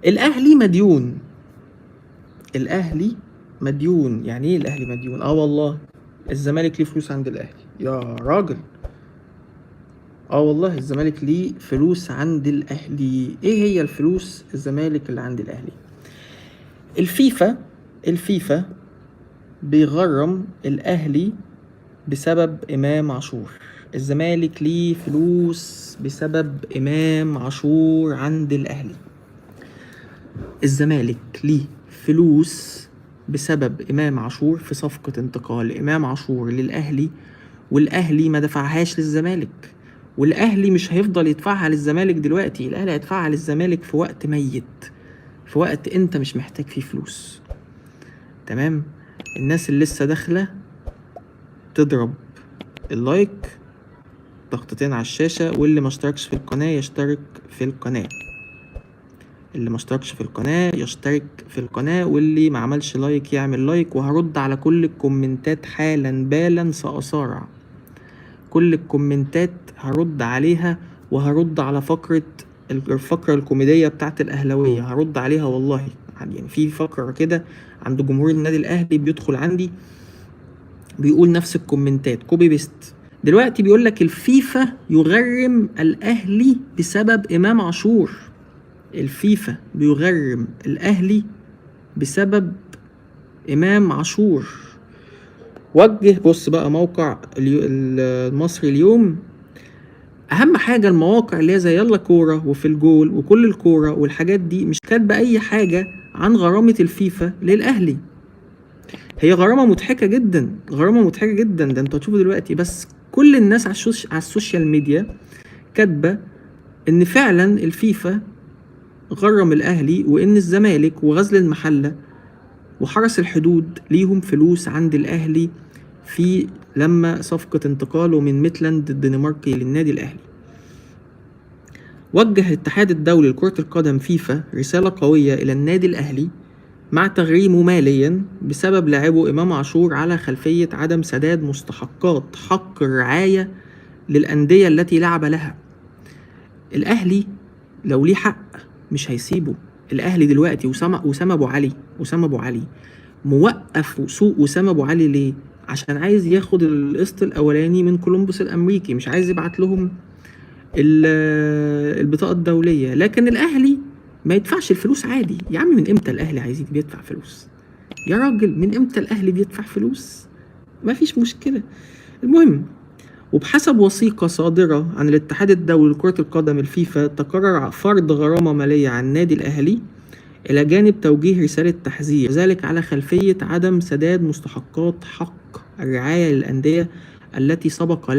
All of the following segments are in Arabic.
الاهلي مديون. الاهلي مديون. يعني ايه الاهلي مديون؟ والله الزمالك ليه فلوس عند الاهلي يا راجل. والله الزمالك ليه فلوس عند الاهلي. ايه هي الفلوس الزمالك اللي عند الاهلي؟ الفيفا بيغرم الاهلي بسبب امام عاشور. الزمالك ليه فلوس بسبب امام عاشور عند الاهلي. الزمالك ليه فلوس بسبب امام عاشور في صفقة انتقال امام عاشور للاهلي، والاهلي ما دفعهاش للزمالك، والاهلي مش هيفضل يدفعها للزمالك دلوقتي. الاهلي هيدفعها للزمالك في وقت ميت، في وقت انت مش محتاج فيه فلوس. تمام. الناس اللي لسه داخله تضرب اللايك، ضغطتين على الشاشة، واللي ما اشتركش في القناة يشترك في القناة. اللي ما اشتركش في القناة يشترك في القناة، واللي ما عملش لايك يعمل لايك. وهرد على كل الكومنتات حالا بالا سأصارع. كل الكومنتات هرد عليها، وهرد على الفقرة الكوميدية بتاعت الأهلاوية هرد عليها والله. يعني في فقرة كده عند جمهور النادي الأهلي بيدخل عندي بيقول نفس الكومنتات كوبي بيست. دلوقتي بيقول لك الفيفا يغرم الأهلي بسبب إمام عاشور. الفيفا بيغرم الأهلي بسبب إمام عاشور. بص بقى موقع المصري اليوم. اهم حاجه المواقع اللي هي زي يلا كوره وفي الجول وكل الكوره والحاجات دي مش كاتبه اي حاجه عن غرامه الفيفا للاهلي. هي غرامه مضحكه جدا، غرامه مضحكه جدا. ده انتوا هتشوفوا دلوقتي. بس كل الناس على السوشيال ميديا كاتبه ان فعلا الفيفا غرم الاهلي، وان الزمالك وغزل المحله وحرس الحدود ليهم فلوس عند الاهلي في لما صفقه انتقاله من ميتلاند الدنماركي للنادي الاهلي. وجه الاتحاد الدولي لكرة القدم فيفا رسالة قوية إلى النادي الأهلي مع تغريمه ماليا بسبب لعبه إمام عاشور على خلفية عدم سداد مستحقات حق الرعاية للأندية التي لعب لها. الأهلي لو ليه حق مش هيسيبه. الأهلي دلوقتي وسام أبو علي موقف سوق وسام أبو علي ليه؟ عشان عايز ياخد القسط الأولاني من كولومبوس الأمريكي، مش عايز يبعت لهم البطاقة الدولية. لكن الأهلي ما يدفعش الفلوس عادي. يا عم من امتى الأهلي عايزين بيدفع فلوس؟ يا راجل من امتى الأهلي بيدفع فلوس؟ ما فيش مشكلة. المهم، وبحسب وثيقة صادرة عن الاتحاد الدولي لكرة القدم الفيفا، تقرر فرض غرامة مالية على النادي الأهلي إلى جانب توجيه رسالة تحذير، ذلك على خلفية عدم سداد مستحقات حق الرعاية للأندية التي سبق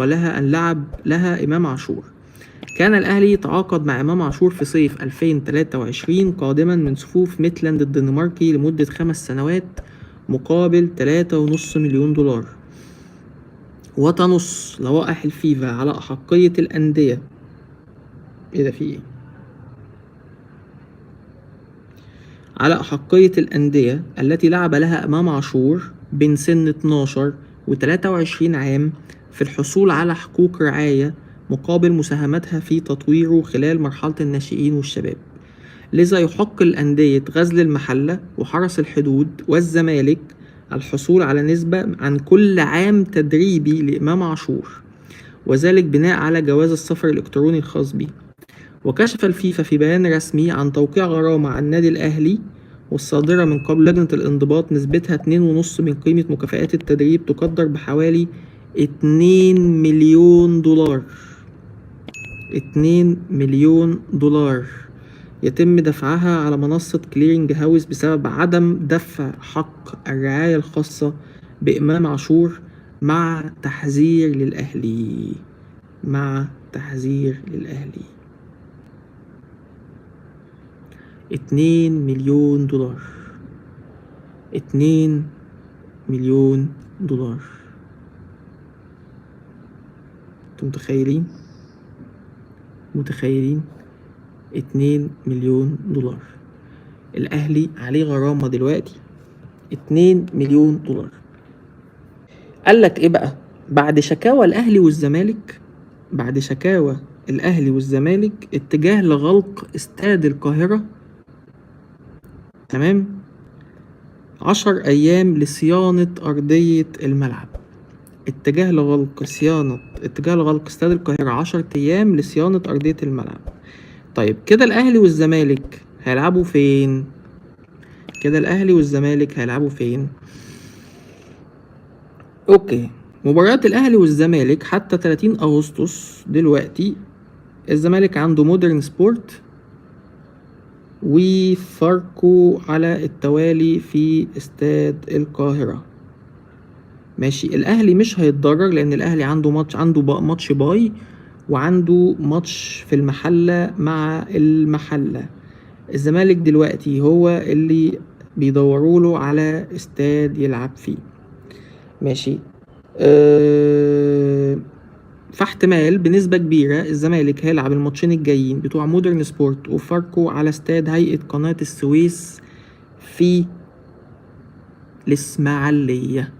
لها أن لعب لها إمام عاشور. كان الأهلي تعاقد مع إمام عاشور في صيف 2023 قادما من صفوف ميتلاند الدنماركي لمدة 5 سنوات مقابل 3.5 مليون دولار. وتنص لوائح الفيفا على أحقية الأندية. إيه ده في إيه؟ على أحقية الأندية التي لعب لها إمام عاشور بين سن 12 و 23 عام في الحصول على حقوق رعاية مقابل مساهمتها في تطويره خلال مرحلة الناشئين والشباب. لذا يحق الأندية غزل المحلة وحرس الحدود والزمالك الحصول على نسبة عن كل عام تدريبي لإمام عاشور، وذلك بناء على جواز السفر الإلكتروني الخاص به. وكشف الفيفا في بيان رسمي عن توقيع غرامة على النادي الأهلي والصادرة من قبل لجنة الانضباط نسبتها 2.5 من قيمة مكافآت التدريب، تقدر بحوالي 2 مليون دولار. 2 مليون دولار يتم دفعها على منصة كليرنج هاوس بسبب عدم دفع حق الرعاية الخاصة بإمام عاشور، مع تحذير للأهلي. 2 مليون دولار. 2 مليون دولار. انتوا متخيلين 2 مليون دولار. الأهلي عليه غرامة دلوقتي 2 مليون دولار. قال لك ايه بقى؟ بعد شكاوى الأهلي والزمالك الأهلي والزمالك اتجاه لغلق استاد القاهرة، تمام، 10 أيام لصيانة أرضية الملعب. اتجاه لغلق استاد القاهرة 10 أيام لصيانة أرضية الملعب. طيب كده الأهلي والزمالك هيلعبوا فين؟ أوكي، مباريات الأهلي والزمالك حتى 30 أغسطس دلوقتي، الزمالك عنده مودرن سبورت وفاركو على التوالي في استاد القاهرة. ماشي، الأهلي مش هيتضرر لأن الأهلي عنده ماتش باي، وعنده ماتش في المحلة مع المحلة. الزمالك دلوقتي هو اللي بيدوروا له على استاد يلعب فيه. ماشي، فاحتمال بنسبة كبيرة الزمالك هيلعب الماتشين الجايين بتوع مودرن سبورت وفاركو على استاد هيئة قناة السويس في الإسماعيلية.